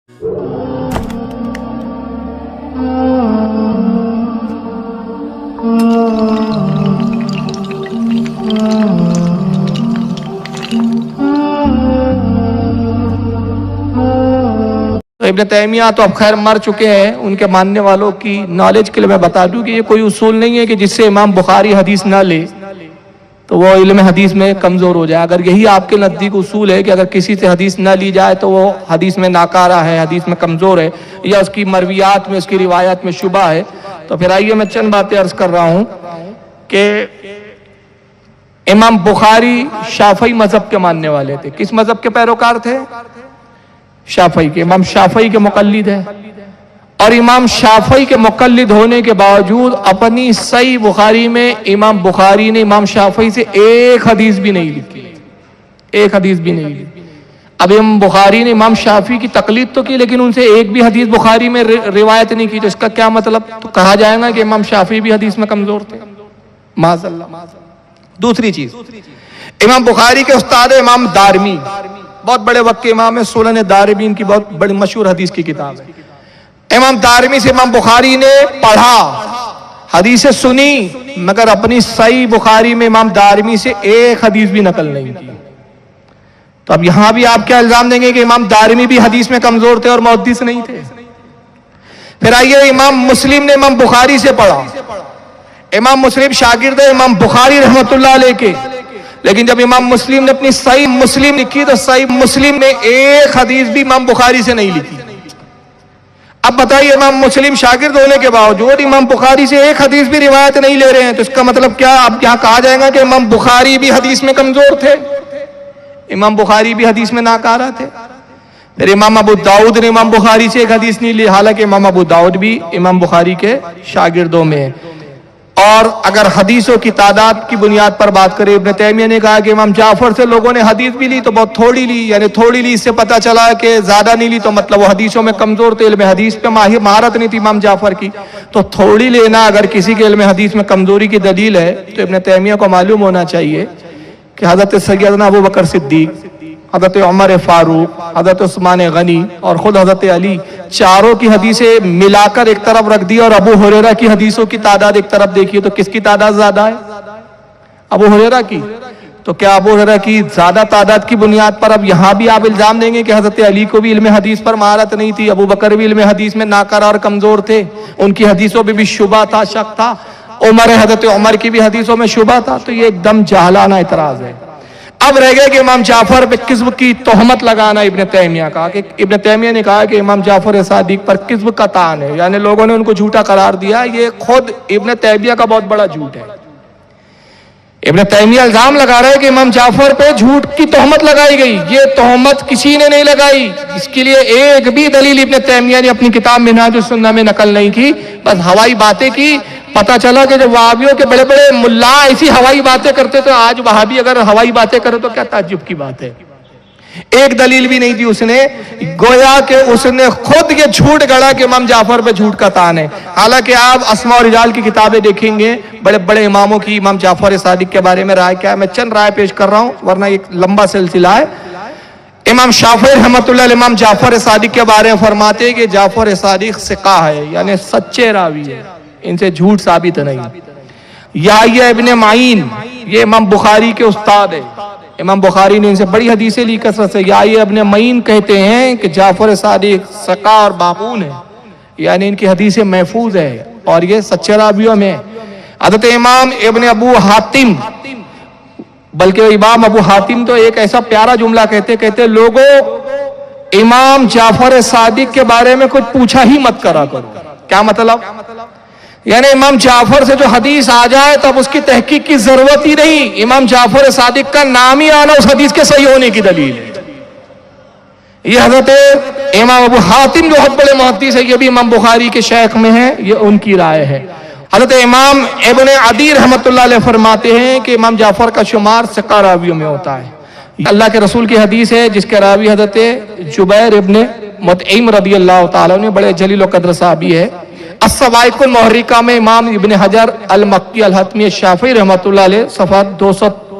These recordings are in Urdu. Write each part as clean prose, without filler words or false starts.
ابن تیمیہ تو اب خیر مر چکے ہیں، ان کے ماننے والوں کی نالج کے لیے میں بتا دوں کہ یہ کوئی اصول نہیں ہے کہ جس سے امام بخاری حدیث نہ لے تو وہ علم حدیث میں کمزور ہو جائے۔ اگر یہی آپ کے نزدیک اصول ہے کہ اگر کسی سے حدیث نہ لی جائے تو وہ حدیث میں ناکارہ ہے، حدیث میں کمزور ہے، یا اس کی مرویات میں، اس کی روایات میں شبہ ہے، تو پھر آئیے میں چند باتیں عرض کر رہا ہوں کہ امام بخاری شافعی مذہب کے ماننے والے تھے۔ کس مذہب کے پیروکار تھے؟ شافعی کے۔ امام شافعی کے مقلد ہیں، اور امام شافعی کے مقلد ہونے کے باوجود اپنی صحیح بخاری میں امام بخاری نے امام شافعی سے ایک حدیث بھی نہیں لکھی، ایک حدیث بھی نہیں لکھی۔ اب امام بخاری نے امام شافعی کی تقلید تو کی لیکن ان سے ایک بھی حدیث بخاری میں روایت نہیں کی، تو اس کا کیا مطلب؟ تو کہا جائے گا کہ امام شافعی بھی حدیث میں کمزور تھے، معاذ اللہ۔ دوسری چیز، امام بخاری کے استاد امام دارمی، بہت بڑے وقت کے امام ہے، سنن دارمی ان کی بہت بڑی مشہور حدیث کی کتاب ہے۔ امام دارمی سے امام بخاری نے پڑھا، حدیثیں سنی، مگر اپنی صحیح بخاری میں امام دارمی سے ایک حدیث بھی نقل نہیں کی۔ تو اب یہاں بھی آپ کیا الزام دیں گے کہ امام دارمی بھی حدیث میں کمزور تھے اور محدث نہیں تھے؟ پھر آئیے امام مسلم نے امام بخاری سے پڑھا، امام مسلم شاگرد ہے امام بخاری رحمۃ اللہ علیہ کے، لیکن جب امام مسلم نے اپنی صحیح مسلم لکھی تو صحیح مسلم نے ایک حدیث بھی امام بخاری سے نہیں لکھی۔ اب بتائیے، امام مسلم شاگرد ہونے کے باوجود امام بخاری سے ایک حدیث بھی روایت نہیں لے رہے ہیں، تو اس کا مطلب کیا؟ اب یہاں کہا جائے گا کہ امام بخاری بھی حدیث میں کمزور تھے، امام بخاری بھی حدیث میں ناکارہ تھے۔ پھر امام ابو داؤد نے امام بخاری سے ایک حدیث نہیں لی، حالانکہ امام ابو داؤد بھی امام بخاری کے شاگردوں میں ہیں۔ اور اگر حدیثوں کی تعداد کی بنیاد پر بات کریں، ابن تیمیہ نے کہا کہ امام جعفر سے لوگوں نے حدیث بھی لی تو بہت تھوڑی لی، یعنی تھوڑی لی، اس سے پتہ چلا کہ زیادہ نہیں لی تو مطلب وہ حدیثوں میں کمزور تھے، علم حدیث پہ مہارت نہیں تھی امام جعفر کی۔ تو تھوڑی لینا اگر کسی کے علم حدیث میں کمزوری کی دلیل ہے تو ابن تیمیہ کو معلوم ہونا چاہیے کہ حضرت سیدنا ابو بکر صدیق، حضرت عمر فاروق، حضرت عثمان غنی اور خود حضرت علی، چاروں کی حدیثیں ملا کر ایک طرف رکھ دی اور ابو ہریرہ کی حدیثوں کی تعداد ایک طرف دیکھیے تو کس کی تعداد زیادہ ہے؟ ابو ہریرہ کی۔ تو کیا ابو ہریرہ کی زیادہ تعداد کی بنیاد پر اب یہاں بھی آپ الزام دیں گے کہ حضرت علی کو بھی علم حدیث پر مہارت نہیں تھی، ابو بکر بھی علم حدیث میں ناکارہ اور کمزور تھے، ان کی حدیثوں میں بھی شبہ تھا، شک تھا، حضرت عمر کی بھی حدیثوں میں شبہ تھا؟ تو یہ ایک دم جاہلانہ اعتراض ہے۔ اب رہ گئے کہ امام جعفر پہ کذب کی تہمت لگانا ابن تیمیہ کا، کہ ابن تیمیہ نے کہا کہ امام جعفر صادق پر کذب کا طعن ہے، یعنی لوگوں نے ان کو جھوٹا قرار دیا۔ یہ خود ابن تیمیہ کا بہت بڑا جھوٹ ہے۔ ابن تیمیہ الزام لگا رہا ہے کہ امام جعفر پہ جھوٹ کی تہمت لگائی گئی، یہ تہمت کسی نے نہیں لگائی، اس کے لیے ایک بھی دلیل ابن تیمیہ نے اپنی کتاب منہاج السنہ میں نقل نہیں کی، بس ہوائی باتیں کی۔ پتہ چلا کہ جب وہابیوں کے بڑے بڑے ملا ایسی ہوائی باتیں کرتے تو آج وہابی اگر ہوائی باتیں کرے تو کیا تعجب کی بات ہے۔ ایک دلیل بھی نہیں دی اس نے، گویا کہ اس نے خود یہ جھوٹ گڑا کہ امام جعفر پہ جھوٹ کا طعن ہے۔ حالانکہ آپ اسماء و رجال کی کتابیں دیکھیں گے، بڑے بڑے اماموں کی امام جعفر صادق کے بارے میں رائے کیا ہے، میں چند رائے پیش کر رہا ہوں ورنہ ایک لمبا سلسلہ ہے۔ امام شافعی رحمۃ اللہ علیہ امام جعفر صادق کے بارے میں فرماتے ہیں کہ جعفر صادق ثقہ ہے، یعنی سچے راوی ہے، ان سے جھوٹ ثابت نہیں۔ یحییٰ ابن معین، یہ امام بخاری کے استاد ہے، امام بخاری نے ان سے بڑی حدیثیں لی کثرت سے۔ یحییٰ ابن معین کہتے ہیں کہ جعفر صادق ثقہ اور مامون ہے، یعنی ان کی حدیثیں محفوظ ہے اور یہ سچے راویوں میں۔ حضرت امام ابن ابو حاتم، بلکہ امام ابو حاتم تو ایک ایسا پیارا جملہ کہتے لوگوں امام جعفر صادق کے بارے میں کچھ پوچھا ہی مت کرا کرو۔ کیا مطلب؟ یعنی امام جعفر سے جو حدیث آ جائے تب اس کی تحقیق کی ضرورت ہی نہیں، امام جعفر صادق کا نام ہی آنا اس حدیث کے صحیح ہونے کی دلیل ہے۔ یہ حضرت امام ابو حاتم جو بہت بڑے محدث ہے، یہ بھی امام بخاری کے شیخ میں ہیں، یہ ان کی رائے ہے۔ حضرت امام ابن عدی رحمۃ اللہ علیہ فرماتے ہیں کہ امام جعفر کا شمار ثقہ راویوں میں ہوتا ہے۔ اللہ کے رسول کی حدیث ہے جس کے راوی حضرت جبیر ابن مطعم رضی اللہ تعالیٰ عنہ، بڑے جلیل و قدر صحابی ہے۔ الصواعق المحرقہ میں امام ابن حجر المکی الحتمی الشافعی رحمۃ اللہ علیہ صفحہ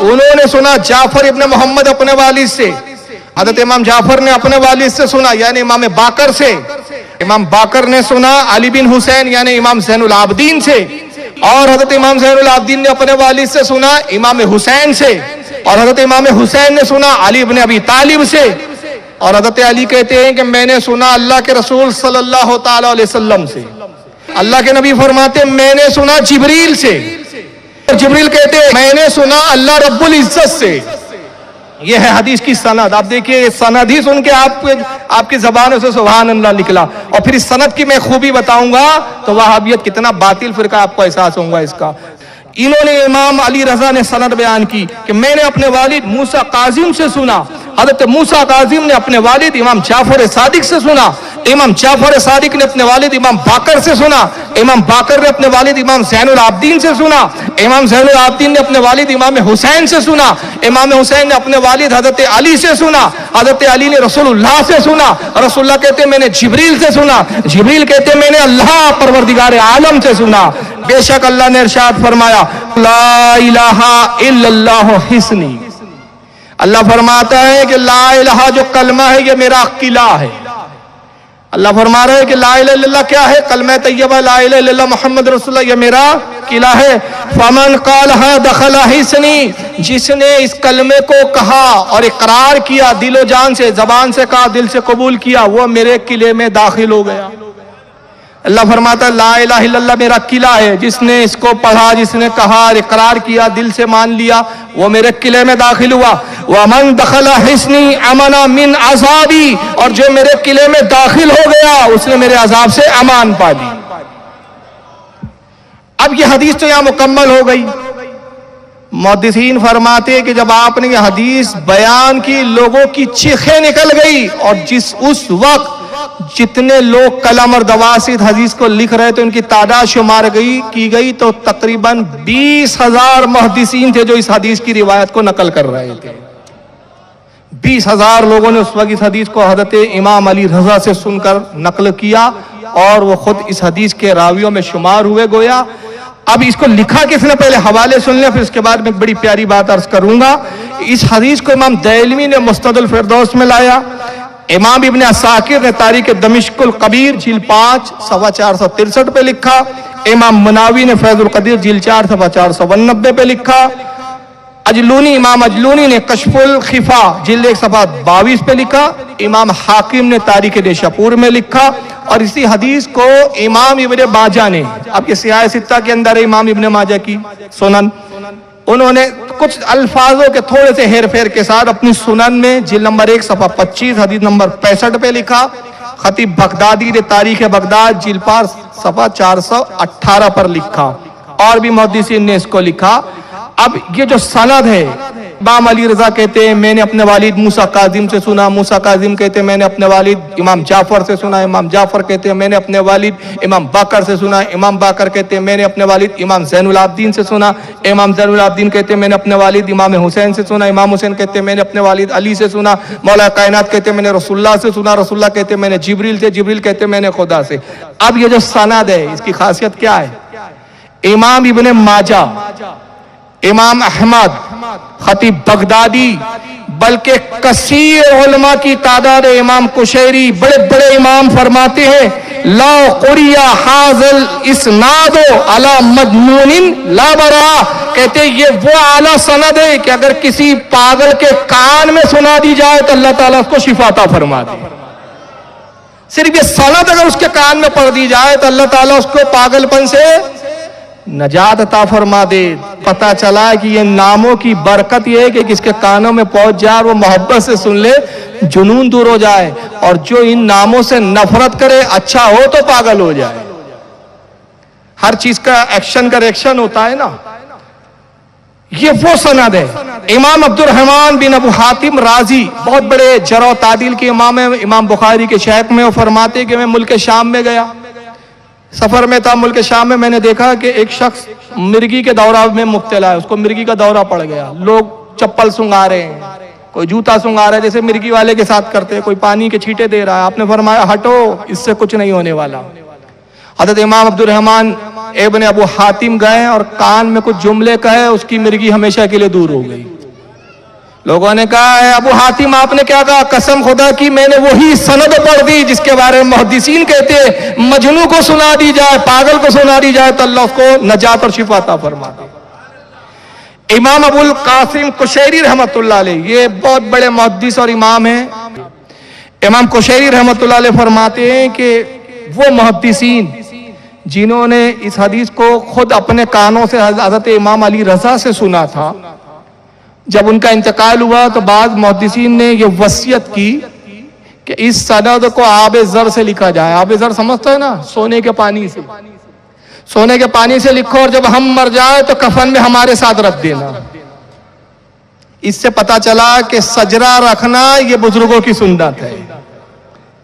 انہوں نے سنا جعفر ابن محمد اپنے والد سے، حضرت امام جعفر نے اپنے والد سے سنا یعنی امام باقر سے، امام باقر نے سنا علی بن حسین یعنی امام زین العابدین سے، اور حضرت امام زین العابدین نے اپنے والد سے سنا امام حسین سے، اور حضرت امام حسین نے سنا علی بن ابی طالب سے، اور حضرت علی کہتے ہیں کہ میں نے سنا اللہ کے رسول صلی اللہ تعالی علیہ وسلم سے، اللہ کے نبی فرماتے ہیں میں نے سنا جبریل سے، اور جبریل کہتے ہیں میں نے سنا اللہ رب العزت سے۔ یہ ہے حدیث کی سند۔ آپ دیکھیے سند ہی سن کے آپ کی زبانوں سے سبحان اللہ نکلا، اور پھر اس سند کی میں خوبی بتاؤں گا تو وہابیت کتنا باطل فرقہ آپ کو احساس ہوگا اس کا۔ انہوں نے امام علی رضا نے سند بیان کی کہ میں نے اپنے والد موسیٰ کاظم سے سنا، حضرت موسیٰ کاظم نے اپنے والد امام جعفر صادق سے سنا، امام جعفر صادق نے اپنے والد امام باقر سے سنا، امام باقر نے اپنے والد امام زین العابدین سے سنا، امام زین العابدین نے اپنے والد امام حسین سے سنا، امام حسین نے اپنے والد حضرت علی سے سنا، حضرت علی نے رسول اللہ سے سنا، رسول اللہ کہتے ہیں میں نے جبریل سے سنا، جبریل کہتے ہیں میں نے اللہ پروردگار عالم سے سنا۔ بے شک اللہ نے ارشاد فرمایا لا الہ الا اللہ حسنی، اللہ فرماتا ہے کہ لا الہ جو کلمہ ہے یہ میرا قلعہ ہے۔ اللہ فرما رہا ہے کہ لا الہ الا اللہ کیا ہے؟ کلمہ طیبہ لا الہ الا اللہ محمد رسول اللہ یہ میرا قلعہ ہے۔ فمن قالها دخل حصنی، جس نے اس کلمے کو کہا اور اقرار کیا دل و جان سے، زبان سے کہا دل سے قبول کیا، وہ میرے قلعے میں داخل ہو گیا۔ اللہ فرماتا ہے لا الہ الا اللہ میرا قلعہ ہے، جس نے اس کو پڑھا، جس نے کہا اور اقرار کیا دل سے مان لیا وہ میرے قلعے میں داخل ہوا۔ وَمَن دَخَلَ حِصْنِي أَمَنَ مِنْ عَذَابِي، اور جو میرے قلعے میں داخل ہو گیا اس نے میرے عذاب سے امان پا لی۔ اب یہ حدیث تو یہاں مکمل ہو گئی۔ محدثین فرماتے ہیں کہ جب آپ نے یہ حدیث بیان کی لوگوں کی چیخیں نکل گئی، اور اس وقت جتنے لوگ قلم اور دواسط حدیث کو لکھ رہے تھے ان کی تعداد شمار کی گئی تو تقریباً 20,000 محدثین تھے جو اس حدیث کی روایت کو نقل کر رہے تھے۔ 20,000 لوگوں نے اس وقت اس حدیث کو حضرت امام علی رضا سے سن کر نقل کیا، اور وہ خود اس حدیث کے راویوں میں شمار ہوئے گویا۔ اب اس کو لکھا کس نے؟ پہلے حوالے سن لیں، پھر اس کے بعد میں ایک بڑی پیاری بات عرض کروں گا۔ اس حدیث کو امام دہلوی نے مستدرک الفردوس میں لایا، امام ابن عساکر نے تاریخ دمشق الکبیر جلد 5 صفحہ 463 پہ لکھا، امام مناوی نے فیض القدیر جلد 4 صفحہ 489 پہ لکھا، امام اجلونی نے کشف الخفا جلد 1 صفحہ 22 پہ لکھا، امام حاکم نے تاریخ نیشاپور میں لکھا، اور اسی حدیث کو امام ابن ماجہ نے، اب یہ سیاہ ستہ کے اندر ہے امام ابن ماجہ کی سنن، انہوں نے کچھ الفاظوں کے تھوڑے سے ہیر پھیر کے ساتھ اپنی سنن میں جلد نمبر 1 صفحہ 25 حدیث نمبر 65 پہ لکھا۔ خطیب بغدادی نے تاریخ بغداد جلد 5 صفحہ 418 پر لکھا، اور بھی محدثین نے اس کو لکھا۔ اب یہ جو سند ہے، امام علی رضا کہتے ہیں میں نے اپنے والد موسیٰ کاظم سے سنا، موسیٰ کاظم کہتے ہیں میں نے اپنے والد امام جعفر سے سنا، امام جعفر کہتے ہیں میں نے اپنے والد امام باقر سے سنا، امام باقر کہتے ہیں میں نے اپنے والد امام زین العابدین سے سنا، امام زین العابدین کہتے ہیں میں نے اپنے والد امام حسین سے سنا، امام حسین کہتے ہیں میں نے اپنے والد علی سے سنا، مولا کائنات کہتے ہیں میں نے رسول اللہ سے سنا، رسول اللہ کہتے ہیں میں نے جبریل سے، جبریل کہتے ہیں میں نے خدا سے۔ اب یہ جو سند ہے اس کی خاصیت کیا ہے؟ امام ابن ماجہ، امام احمد، خطیب بغدادی، بلکہ کثیر علماء کی تعداد، امام قشیری، بڑے بڑے امام فرماتے ہیں لا قریہ حاضل اسناد علی مجنون لا برا، کہتے ہیں یہ وہ اعلیٰ سند ہے کہ اگر کسی پاگل کے کان میں سنا دی جائے تو اللہ تعالیٰ اس کو شفا عطا فرما دے۔ صرف یہ سند اگر اس کے کان میں پڑھ دی جائے تو اللہ تعالیٰ اس کو پاگل پن سے نجات عطا فرما دے۔ پتہ چلا کہ یہ ناموں کی برکت یہ ہے کہ کس کے کانوں میں پہنچ جائے اور وہ محبت سے سن لے جنون دور ہو جائے، اور جو ان ناموں سے نفرت کرے اچھا ہو تو پاگل ہو جائے۔ ہر چیز کا ایکشن کا ریئیکشن ہوتا ہے نا، یہ وہ سند ہے۔ امام عبد الرحمن بن ابو حاتم رازی بہت بڑے جرح و تعدیل کے امام ہیں، امام بخاری کے شیخ میں، وہ فرماتے کہ میں ملک شام میں گیا، سفر میں تھا ملک شام میں، میں نے دیکھا کہ ایک شخص مرگی کے دورہ میں مبتلا ہے، اس کو مرگی کا دورہ پڑ گیا، لوگ چپل سنگا رہے ہیں، کوئی جوتا سنگا رہا ہے جیسے مرگی والے کے ساتھ کرتے ہیں، کوئی پانی کے چھینٹے دے رہا ہے، آپ نے فرمایا ہٹو، اس سے کچھ نہیں ہونے والا۔ حضرت امام عبد الرحمن ابن ابو حاتم گئے اور کان میں کچھ جملے کہے، اس کی مرگی ہمیشہ کے لیے دور ہو گئی۔ لوگوں نے کہا اے ابو حاتم آپ نے کیا کہا؟ قسم خدا کی میں نے وہی سند پڑھ دی جس کے بارے میں محدثین کہتے ہیں مجنوں کو سنا دی جائے، پاگل کو سنا دی جائے تو اللہ اس کو نجات اور شفا عطا فرما دے۔ امام ابو القاسم قشیری رحمۃ اللہ علیہ، یہ بہت بڑے محدث اور امام ہیں۔ امام قشیری رحمۃ اللہ علیہ فرماتے ہیں کہ وہ محدثین جنہوں نے اس حدیث کو خود اپنے کانوں سے حضرت امام علی رضا سے سنا تھا، جب ان کا انتقال ہوا تو بعض محدثین نے یہ وصیت کی کہ اس سند کو آب زر سے لکھا جائے۔ آب زر سمجھتا ہے نا، سونے کے پانی سے، سونے کے پانی سے لکھو اور جب ہم مر جائیں تو کفن میں ہمارے ساتھ رکھ دینا۔ اس سے پتا چلا کہ سجرہ رکھنا یہ بزرگوں کی سنت ہے،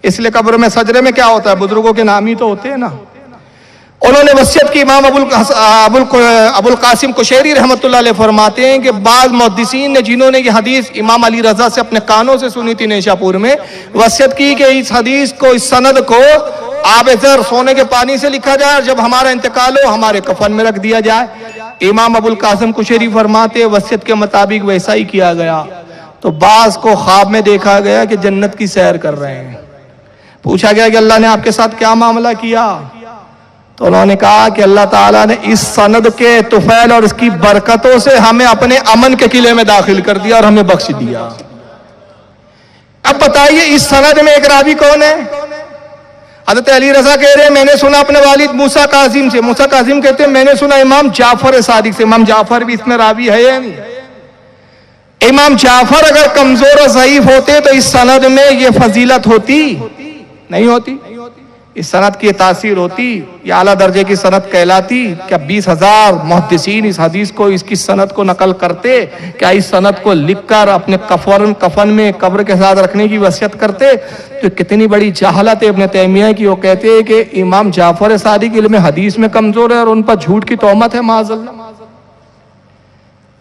اس لیے قبر میں سجرے میں کیا ہوتا ہے؟ بزرگوں کے نام ہی تو ہوتے ہیں نا۔ انہوں نے وصیت کی۔ امام ابو القاسم قشیری رحمۃ اللہ علیہ فرماتے ہیں کہ بعض محدثین نے جنہوں نے یہ حدیث امام علی رضا سے اپنے کانوں سے سنی تھی نیشا پور میں، وصیت کی کہ اس حدیث کو، اس سند کو آب زر سونے کے پانی سے لکھا جائے اور جب ہمارا انتقال ہو ہمارے کفن میں رکھ دیا جائے۔ امام ابو القاسم قشیری فرماتے وصیت کے مطابق ویسا ہی کیا گیا۔ تو بعض کو خواب میں دیکھا گیا کہ جنت کی سیر کر رہے ہیں۔ پوچھا گیا کہ اللہ نے آپ کے ساتھ کیا معاملہ کیا؟ تو انہوں نے کہا کہ اللہ تعالیٰ نے اس سند کے طفیل اور اس کی برکتوں سے ہمیں اپنے امن کے قلعے میں داخل کر دیا اور ہمیں بخش دیا۔ اب بتائیے اس سند میں ایک راوی کون ہے؟ حضرت علی رضا کہہ رہے ہیں میں نے سنا اپنے والد موسیٰ کاظم سے، موسیٰ کاظم کہتے ہیں میں نے سنا امام جعفر صادق سے۔ امام جعفر بھی اس میں راوی ہے یا نہیں؟ امام جعفر اگر کمزور اور ضعیف ہوتے تو اس سند میں یہ فضیلت ہوتی نہیں ہوتی، اس سند کی تاثیر ہوتی، یہ اعلیٰ درجے کی سند کہلاتی۔ کیا 20,000 محدثین اس حدیث کو، اس کی سند کو نقل کرتے؟ کیا اس سند کو لکھ کر اپنے کفن میں قبر کے ساتھ رکھنے کی وصیت کرتے؟ تو کتنی بڑی جہالت ہے ابن تیمیہ کی۔ وہ کہتے ہیں کہ امام جعفر صادق علم حدیث میں کمزور ہے اور ان پر جھوٹ کی تہمت ہے معاذ اللہ۔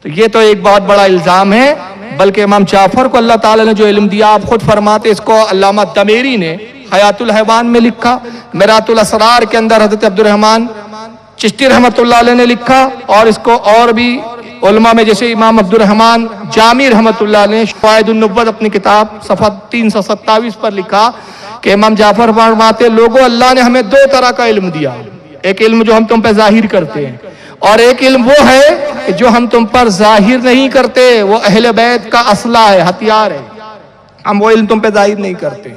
تو یہ تو ایک بہت بڑا الزام ہے، بلکہ امام جعفر کو اللہ تعالیٰ نے جو علم دیا آپ خود فرماتے، اس کو علامہ دمیری نے حیات الحیوان میں لکھا، میرات الاسرار کے اندر حضرت عبد الرحمن چشتی رحمۃ اللہ علیہ نے لکھا، اور اس کو اور بھی علماء میں جیسے امام عبد الرحمن جامی رحمۃ اللہ علیہ فوائد النبوت اپنی کتاب صفحہ 327 پر لکھا کہ امام جعفر فرماتے لوگوں اللہ نے ہمیں دو طرح کا علم دیا، ایک علم جو ہم تم پہ ظاہر کرتے ہیں اور ایک علم وہ ہے کہ جو ہم تم پر ظاہر نہیں کرتے، وہ اہل بیت کا اسلحہ ہے، ہتھیار ہے، ہم وہ علم تم پہ ظاہر نہیں کرتے۔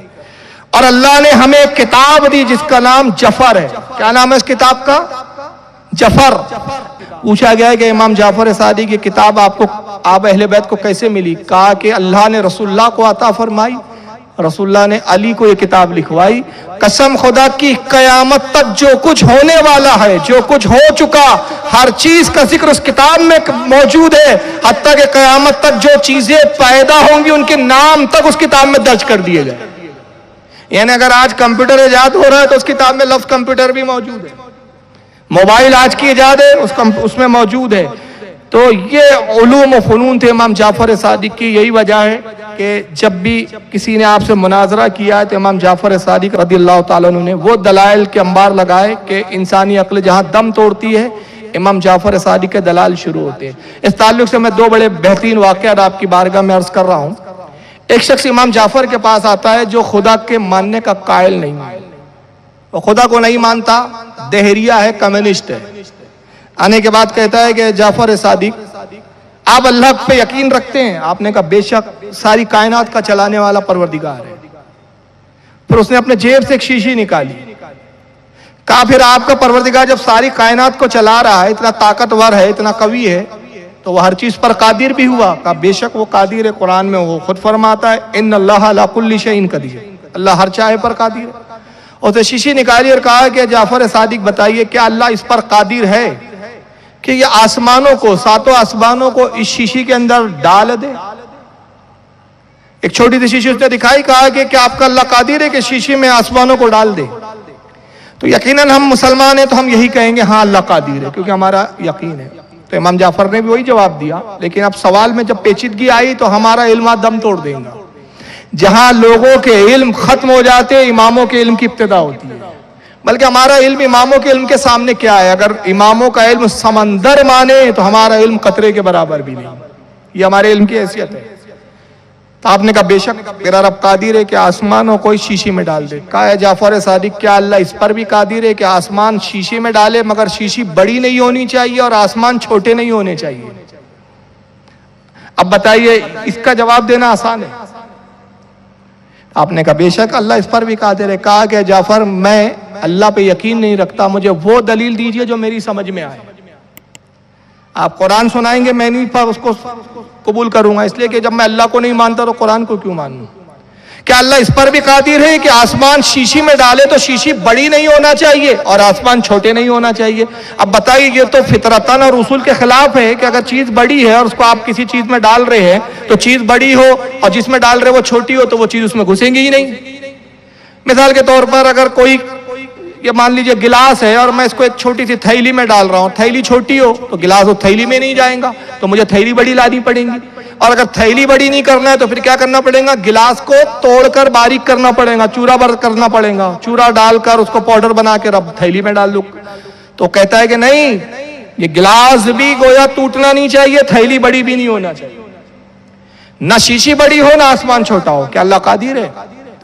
اور اللہ نے ہمیں ایک کتاب دی جس کا نام جفر ہے۔ کیا نام ہے اس کتاب کا؟ جفر۔ پوچھا گیا کہ امام جعفر صادق یہ کتاب آپ اہل بیت کو کیسے ملی؟ کہا کہ اللہ نے رسول اللہ کو عطا فرمائی، رسول اللہ نے علی کو یہ کتاب لکھوائی۔ قسم خدا کی قیامت تک جو کچھ ہونے والا ہے، جو کچھ ہو چکا، ہر چیز کا ذکر اس کتاب میں موجود ہے، حتیٰ کہ قیامت تک جو چیزیں پیدا ہوں گی ان کے نام تک اس کتاب میں درج کر دیے گئے۔ یعنی اگر آج کمپیوٹر ایجاد ہو رہا ہے تو اس کتاب میں لفظ کمپیوٹر بھی موجود ہے، موبائل آج کی ایجاد ہے اس میں موجود ہے۔ تو یہ علوم و فنون تھے امام جعفر صادق کی۔ یہی وجہ ہے کہ جب بھی کسی نے آپ سے مناظرہ کیا تو امام جعفر صادق رضی اللہ تعالیٰ عنہ نے وہ دلائل کے انبار لگائے کہ انسانی عقل جہاں دم توڑتی ہے امام جعفر صادق کے دلائل شروع ہوتے ہیں۔ اس تعلق سے میں دو بڑے بہترین واقعات آپ کی بارگاہ میں عرض کر رہا ہوں۔ ایک شخص امام جعفر کے پاس آتا ہے جو خدا کے ماننے کا قائل نہیں ہے، وہ خدا کو نہیں مانتا، دہریہ ہے، کمیونسٹ ہے۔ آنے کے بعد کہتا ہے کہ جعفر صادق آپ اللہ پہ یقین رکھتے ہیں؟ آپ نے کہا بے شک، ساری کائنات کا چلانے والا پروردگار ہے۔ پھر اس نے اپنے جیب سے ایک شیشی نکالی، کہا پھر آپ کا پروردگار جب ساری کائنات کو چلا رہا ہے، اتنا طاقتور ہے، اتنا قوی ہے، تو وہ ہر چیز پر قادر بھی ہوا؟ کہا بے شک وہ قادر ہے، قرآن میں وہ خود فرماتا ہے ان اللہ علی کل شیء قدیر، اللہ ہر چاہے پر قادر ہے۔ اور تو شیشی نکالی اور کہا کہ جعفر صادق بتائیے کیا اللہ اس پر قادر ہے کہ یہ آسمانوں کو، ساتوں آسمانوں کو اس شیشی کے اندر ڈال دے؟ ایک چھوٹی سی شیشی اس نے دکھائی، کہا کہ کیا آپ کا اللہ قادر ہے کہ شیشی میں آسمانوں کو ڈال دے؟ تو یقیناً ہم مسلمان ہیں تو ہم یہی کہیں گے ہاں اللہ قادر ہے، کیونکہ ہمارا یقین ہے۔ تو امام جعفر نے بھی وہی جواب دیا، لیکن اب سوال میں جب پیچیدگی آئی تو ہمارا علم دم توڑ دیں گا۔ جہاں لوگوں کے علم ختم ہو جاتے اماموں کے علم کی ابتدا ہوتی ہے۔ بلکہ ہمارا علم اماموں کے علم کے سامنے کیا ہے؟ اگر اماموں کا علم سمندر مانے تو ہمارا علم قطرے کے برابر بھی نہیں. یہ ہمارے علم کی حیثیت ہے. تو آپ نے کہا بے شک میرا رب قادر ہے کہ آسمان کوئی شیشی میں ڈال دے. کہا ہے جعفر صادق کیا اللہ اس پر بھی قادر ہے کہ آسمان شیشی میں ڈالے مگر شیشی بڑی نہیں ہونی چاہیے اور آسمان چھوٹے نہیں ہونے چاہیے؟ اب بتائیے اس کا جواب دینا آسان ہے. آپ نے کہا بے شک اللہ اس پر بھی قادر ہے. کہا کہ جعفر میں اللہ پہ یقین نہیں رکھتا, مجھے وہ دلیل دیجئے جو میری سمجھ میں آئے. آپ قرآن سنائیں گے میں نہیں اس کو قبول کروں گا, اس لیے کہ جب میں اللہ کو نہیں مانتا تو قرآن کو کیوں مانوں؟ کیا اللہ اس پر بھی قادر ہے کہ آسمان شیشی میں ڈالے تو شیشی بڑی نہیں ہونا چاہیے اور آسمان چھوٹے نہیں ہونا چاہیے؟ اب بتائیے یہ تو فطرتاً اور اصول کے خلاف ہے کہ اگر چیز بڑی ہے اور اس کو آپ کسی چیز میں ڈال رہے ہیں تو چیز بڑی ہو اور جس میں ڈال رہے وہ چھوٹی ہو تو وہ چیز اس میں گھسیں گی ہی نہیں. مثال کے طور پر اگر کوئی یہ مان لیجئے گلاس ہے اور میں اس کو ایک چھوٹی سی تھیلی میں ڈال رہا ہوں, تھیلی چھوٹی ہو تو گلاس وہ تھیلی میں نہیں جائیں گا, تو مجھے تھیلی بڑی لانی پڑیں گی. اور اگر تھیلی بڑی نہیں کرنا ہے تو پھر کیا کرنا پڑے گا؟ گلاس کو توڑ کر باریک کرنا پڑے گا, چورا بر کرنا پڑے گا, چورا ڈال کر اس کو پاؤڈر بنا کے رب تھیلی میں ڈال دوں. تو کہتا ہے کہ نہیں, یہ گلاس بھی گویا ٹوٹنا نہیں چاہیے, تھیلی بڑی بھی نہیں ہونا چاہیے, نہ شیشی بڑی ہو نہ آسمان چھوٹا ہو. کیا اللہ قادر ہے؟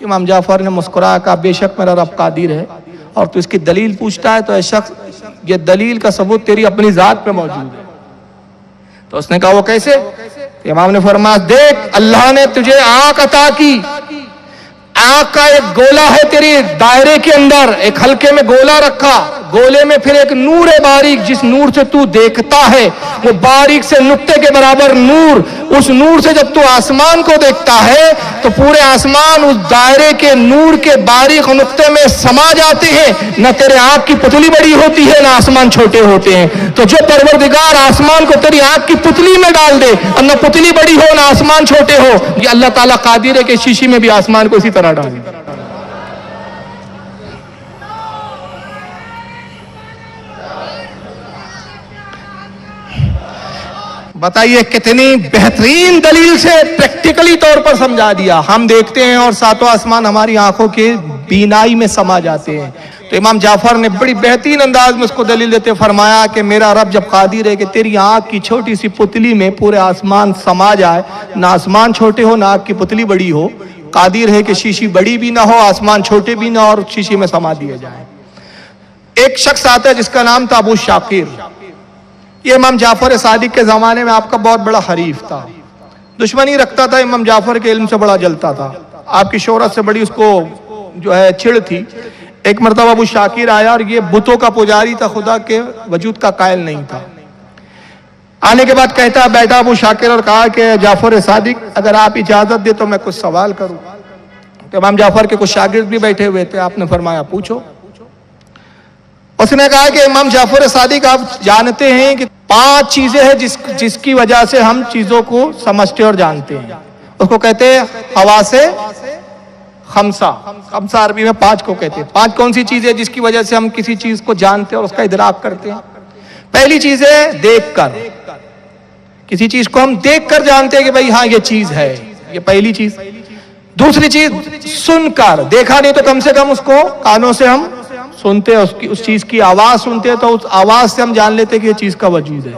امام جعفر نے مسکرایا کہا بے شک میرا رب قادر ہے, اور تو اس کی دلیل پوچھتا ہے تو اے شخص یہ دلیل کا ثبوت تیری اپنی ذات پہ موجود ہے. تو اس نے کہا وہ کیسے؟ امام نے فرمایا دیکھ اللہ نے تجھے آنکھ عطا کی, آنکھ کا ایک گولا ہے تیری دائرے کے اندر, ایک حلقے میں گولا رکھا, گولے میں پھر ایک نور ہے باریک, جس نور سے تو دیکھتا ہے وہ باریک سے نقطے کے برابر نور, اس نور سے جب تو آسمان کو دیکھتا ہے تو پورے آسمان اس دائرے کے نور کے باریک نقطے میں سما جاتے ہیں. نہ تیرے آنکھ کی پتلی بڑی ہوتی ہے نہ آسمان چھوٹے ہوتے ہیں. تو جو پروردگار آسمان کو تیری آنکھ کی پتلی میں ڈال دے اور نہ پتلی بڑی ہو نہ آسمان چھوٹے ہو, یہ اللہ تعالیٰ قادر ہے کہ شیشی میں بھی آسمان کو اسی طرح ڈال دے. بتائیے کتنی بہترین دلیل سے پریکٹیکلی طور پر سمجھا دیا. ہم دیکھتے ہیں اور ساتوں آسمان ہماری آنکھوں کے بینائی میں سما جاتے ہیں. تو امام جعفر نے بڑی بہترین انداز میں اس کو دلیل دیتے فرمایا کہ میرا رب جب قادر ہے کہ تیری آنکھ کی چھوٹی سی پتلی میں پورے آسمان سما جائے, نہ آسمان چھوٹے ہو نہ آنکھ کی پتلی بڑی ہو, قادر ہے کہ شیشی بڑی بھی نہ ہو آسمان چھوٹے بھی نہ ہو اور شیشی میں سما دیے جائے. ایک شخص آتا ہے جس کا نام تھا ابو شاکر. یہ امام جعفر صادق کے زمانے میں آپ کا بہت بڑا حریف تھا, دشمنی رکھتا تھا, امام جعفر کے علم سے بڑا جلتا تھا, آپ کی شہرت سے بڑی اس کو جو ہے چڑ تھی. ایک مرتبہ ابو شاکر آیا اور یہ بتوں کا پجاری تھا, خدا کے وجود کا قائل نہیں تھا. آنے کے بعد کہتا بیٹھا ابو شاکر اور کہا کہ جعفر صادق اگر آپ اجازت دے تو میں کچھ سوال کروں. تو امام جعفر کے کچھ شاگرد بھی بیٹھے ہوئے تھے, آپ نے فرمایا پوچھو. اس نے کہا کہ امام جعفر صادق آپ جانتے ہیں کہ 5 چیزیں ہیں جس کی وجہ سے ہم چیزوں کو سمجھتے اور جانتے ہیں. اس کو کہتے ہیں حواس خمسہ. خمسہ عربی میں 5 کو کہتے ہیں. 5 کون سی چیزیں جس کی وجہ سے ہم کسی چیز کو جانتے اور اس کا ادراک کرتے ہیں؟ پہلی چیز ہے دیکھ کر. کسی چیز کو ہم دیکھ کر جانتے ہیں کہ بھئی ہاں یہ چیز ہے, یہ پہلی چیز. دوسری چیز سن کر, دیکھا نہیں تو کم سے کم اس کو کانوں سے ہم سنتے ہیں, اس چیز کی آواز سنتے ہیں تو اس آواز سے ہم جان لیتے کہ یہ چیز کا وجود ہے.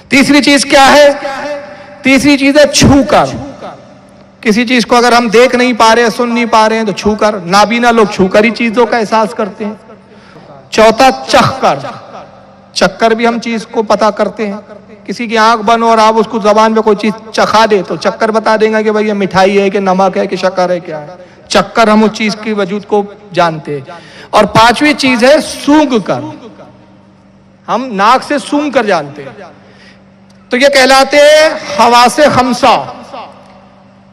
تیسری چیز کیا ہے؟ تیسری چیز ہے چھو کر. کسی چیز کو اگر ہم دیکھ نہیں پا رہے سن نہیں پا رہے ہیں تو چھو کر. نابینا لوگ چھو کر ہی چیزوں کا احساس کرتے ہیں. چوتھا چکھ کر. چکھ کر بھی ہم چیز کو پتا کرتے ہیں. کسی کی آنکھ بند ہو اور آپ اس کو زبان میں کوئی چیز چکھا دے تو چکھ کر بتا دیں گا کہ بھئی یہ مٹھائی ہے کہ نمک ہے کہ شکر ہے کیا ہے. چکھ کر ہم اس چیز کی وجود کو جانتے ہیں. اور 5ویں چیز ہے سونگھ کر. ہم ناک سے سونگھ کر جانتے ہیں. تو یہ کہلاتے ہیں حواس خمسہ.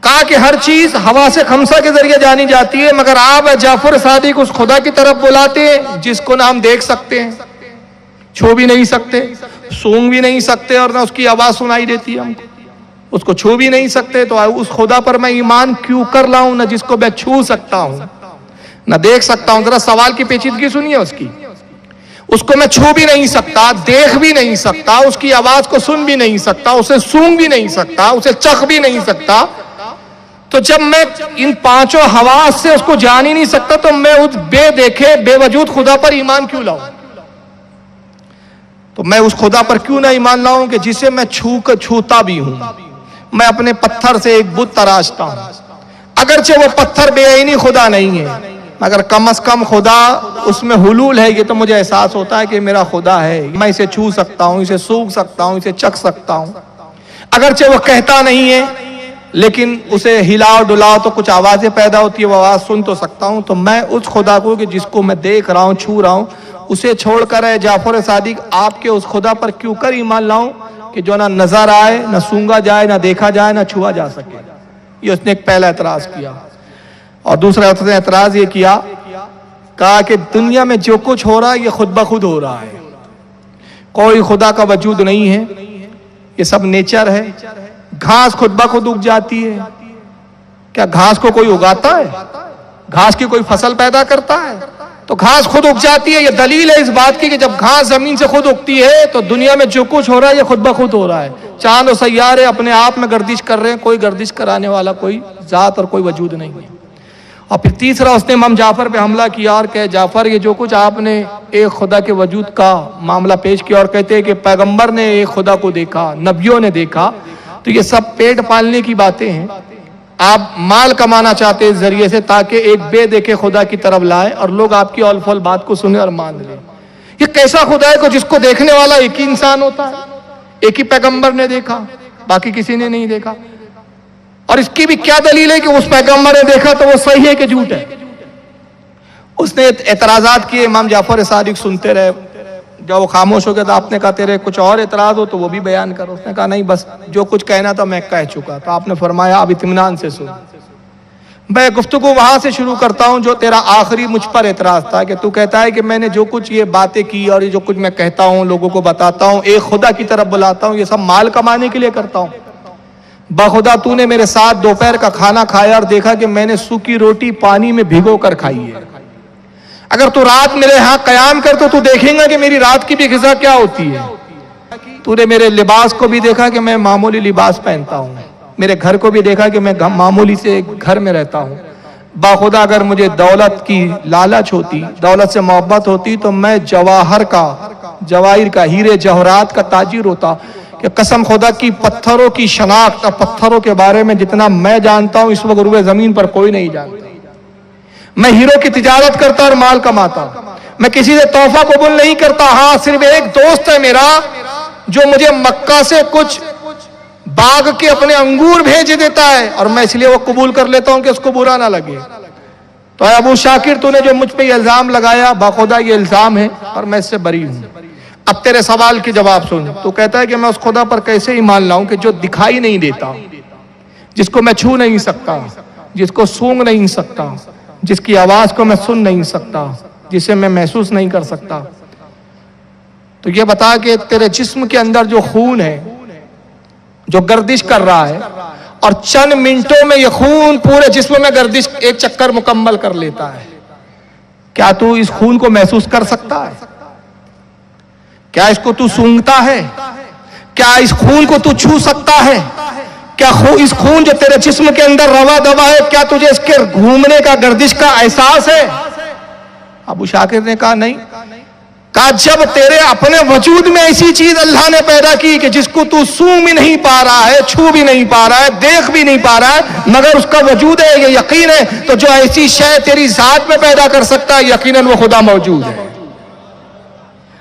کہا کہ ہر چیز حواس خمسہ کے ذریعے جانی جاتی ہے, مگر آپ جعفر صادق اس خدا کی طرف بلاتے ہیں جس کو نہ ہم دیکھ سکتے ہیں, چھو بھی نہیں سکتے, سونگ بھی نہیں سکتے اور نہ اس کی آواز سنائی دیتی ہے ہم کو, اس کو چھو بھی نہیں سکتے. تو اس خدا پر میں ایمان کیوں کر لاؤں نہ جس کو میں چھو سکتا ہوں نہ دیکھ سکتا ہوں. ذرا سوال کی پیچیدگی سنیے اس کی. اس کو میں چھو بھی نہیں سکتا, دیکھ بھی نہیں سکتا, اس کی آواز کو سن بھی نہیں سکتا, اسے سونگ بھی نہیں سکتا, اسے چکھ بھی نہیں سکتا, تو جب میں ان پانچوں حواس سے اس کو جان ہی نہیں سکتا تو میں اس بے دیکھے بے وجود خدا پر ایمان کیوں لاؤں؟ تو میں اس خدا پر کیوں نہ ایمان لاؤں کہ جسے میں چھوتا بھی ہوں؟ میں اپنے پتھر سے ایک بت تراشتا ہوں، اگرچہ وہ پتھر بے عینی خدا نہیں ہے، مگر کم از کم خدا اس میں حلول ہے، یہ تو مجھے احساس ہوتا ہے کہ میرا خدا ہے، میں اسے چھو سکتا ہوں، اسے سونگھ سکتا ہوں، اسے چکھ سکتا ہوں۔ اگرچہ وہ کہتا نہیں ہے لیکن اسے ہلاؤ ڈلاؤ تو کچھ آوازیں پیدا ہوتی ہے، وہ آواز سن تو سکتا ہوں۔ تو میں اس خدا کو کہ جس کو میں دیکھ رہا ہوں، چھو رہا ہوں، اسے چھوڑ کر اے جعفر صادق آپ کے اس خدا پر کیوں کر ایمان لاؤں کہ جو نہ نظر آئے، نہ سونگا جائے، نہ دیکھا جائے، نہ چھوا جا سکے؟ یہ اس نے ایک پہلا اعتراض کیا۔ اور دوسرا اس نے اعتراض یہ کیا، کہا کہ دنیا میں جو کچھ ہو رہا ہے یہ خود بخود ہو رہا ہے، کوئی خدا کا وجود نہیں ہے، یہ سب نیچر ہے۔ گھاس خود بخود اگ جاتی ہے، کیا گھاس کو کوئی اگاتا ہے؟ گھاس کی کوئی فصل پیدا کرتا ہے؟ تو گھاس خود اگ جاتی ہے۔ یہ دلیل ہے اس بات کی کہ جب گھاس زمین سے خود اگتی ہے تو دنیا میں جو کچھ ہو رہا ہے یہ خود بخود ہو رہا ہے۔ چاند و سیارے اپنے آپ میں گردش کر رہے ہیں، کوئی گردش کرانے والا کوئی ذات اور کوئی وجود نہیں ہے۔ اور پھر تیسرا اس نے امام جعفر پہ حملہ کیا اور کہ جعفر یہ جو کچھ آپ نے ایک خدا کے وجود کا معاملہ پیش کیا اور کہتے ہیں کہ پیغمبر نے ایک خدا کو دیکھا، نبیوں نے دیکھا، تو یہ سب پیٹ پالنے کی باتیں ہیں۔ آپ مال کمانا چاہتے اس ذریعے سے تاکہ ایک بے دیکھے خدا کی طرف لائیں اور لوگ آپ کی اول فول بات کو سنیں اور مان لیں۔ یہ کیسا خدا ہے کہ جس کو دیکھنے والا ایک ہی انسان ہوتا ہے، ایک ہی پیغمبر نے دیکھا، باقی کسی نے نہیں دیکھا؟ اور اس کی بھی کیا دلیل ہے کہ اس پیغمبر نے دیکھا تو وہ صحیح ہے کہ جھوٹ ہے؟ اس نے اعتراضات کیے، امام جعفر صادق سنتے رہے۔ جب وہ خاموش ہو گیا تو آپ نے کہا تیرے کچھ اور اعتراض ہو تو وہ بھی بیان کرو۔ اس نے کہا نہیں، بس جو کچھ کہنا تھا میں کہہ چکا۔ تو آپ نے فرمایا اب اطمینان سے سن، میں گفتگو وہاں سے شروع کرتا ہوں جو تیرا آخری مجھ پر اعتراض تھا کہ تو کہتا ہے کہ میں نے جو کچھ یہ باتیں کی اور یہ جو کچھ میں کہتا ہوں، لوگوں کو بتاتا ہوں، ایک خدا کی طرف بلاتا ہوں، یہ سب مال کمانے کے لیے کرتا ہوں۔ بخدا تو نے میرے ساتھ دوپہر کا کھانا کھایا اور دیکھا کہ میں نے سوکھی روٹی پانی میں بھگو کر کھائی ہے۔ اگر تو رات میرے ہاں قیام کر تو دیکھیں گا کہ میری رات کی بھی غذا کیا ہوتی ہے۔ تو نے میرے لباس کو بھی دیکھا کہ میں معمولی لباس پہنتا ہوں، میرے گھر کو بھی دیکھا کہ میں معمولی سے گھر میں رہتا ہوں۔ باخدا اگر مجھے دولت کی لالچ ہوتی، دولت سے محبت ہوتی تو میں جواہر کا ہیرے جوہرات کا تاجر ہوتا۔ کہ قسم خدا کی پتھروں کی شناخت اور پتھروں کے بارے میں جتنا میں جانتا ہوں اس وقت روئے زمین پر کوئی نہیں جانتا۔ میں ہیروں کی تجارت کرتا اور مال کماتا، میں کسی سے تحفہ قبول نہیں کرتا۔ ہاں، صرف ایک دوست ہے میرا جو مجھے مکہ سے کچھ باغ کے اپنے انگور بھیج دیتا ہے اور میں اس لیے وہ قبول کر لیتا ہوں کہ اس کو برا نہ لگے۔ تو اے ابو شاکر، تو نے جو مجھ پہ یہ الزام لگایا، باخدا یہ الزام ہے اور میں اس سے بری ہوں۔ اب تیرے سوال کی جواب سن۔ تو کہتا ہے کہ میں اس خدا پر کیسے ایمان لاؤں کہ جو دکھائی نہیں دیتا، جس کو میں چھو نہیں سکتا، جس کو سونگ نہیں سکتا، جس کی آواز کو میں سن نہیں سکتا، جسے میں محسوس نہیں کر سکتا۔ تو یہ بتا کہ تیرے جسم کے اندر جو خون ہے جو گردش کر رہا ہے اور چند منٹوں میں یہ خون پورے جسم میں گردش ایک چکر مکمل کر لیتا ہے، کیا تو اس خون کو محسوس کر سکتا ہے؟ کیا اس کو تو سونگتا ہے؟ کیا اس خون کو تو چھو سکتا ہے؟ کیا اس خون جو تیرے جسم کے اندر روا دوا ہے، کیا تجھے اس کے گھومنے کا گردش کا احساس ہے؟ ابو شاکر نے کہا نہیں۔ کہا جب تیرے اپنے وجود میں ایسی چیز اللہ نے پیدا کی کہ جس کو تو سونگ بھی نہیں پا رہا ہے، چھو بھی نہیں پا رہا ہے، دیکھ بھی نہیں پا رہا ہے، مگر اس کا وجود ہے، یہ یقین ہے، تو جو ایسی شے تیری ذات میں پیدا کر سکتا ہے یقیناً وہ خدا موجود ہے۔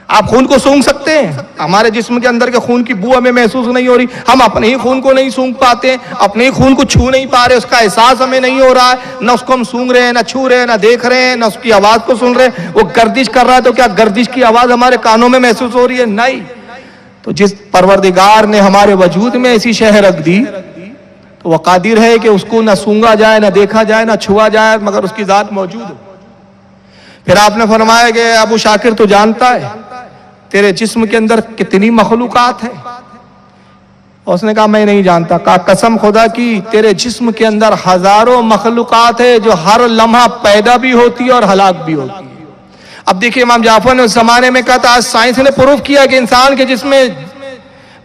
آپ خون کو سونگ سکتے ہیں؟ ہمارے جسم کے اندر کے خون کی بو ہمیں محسوس نہیں ہو رہی، ہم اپنے ہی خون کو نہیں سونگ پاتے، اپنے ہی خون کو چھو نہیں پا رہے، اس کا احساس ہمیں نہیں ہو رہا ہے، نہ اس کو ہم سونگ رہے ہیں، نہ چھو رہے ہیں، نہ دیکھ رہے ہیں، نہ اس کی آواز کو سن رہے ہیں۔ وہ گردش کر رہا ہے تو کیا گردش کی آواز ہمارے کانوں میں محسوس ہو رہی ہے؟ نہیں۔ تو جس پروردگار نے ہمارے وجود میں ایسی شے رکھ دی تو وہ قادر ہے کہ اس کو نہ سونگا جائے، نہ دیکھا جائے، نہ چھوا جائے، مگر اس کی ذات موجود ہو۔ پھر آپ نے فرمایا کہ ابو شاکر تو جانتا ہے تیرے جسم کے اندر کتنی مخلوقات ہیں؟ اس نے کہا میں نہیں جانتا۔ کہا قسم خدا کی تیرے جسم کے اندر ہزاروں مخلوقات ہیں جو ہر لمحہ پیدا بھی ہوتی ہے اور ہلاک بھی ہوتی ہے۔ اب دیکھیے امام جعفر نے اس زمانے میں کہا تھا، آج سائنس نے پروف کیا کہ انسان کے جسم میں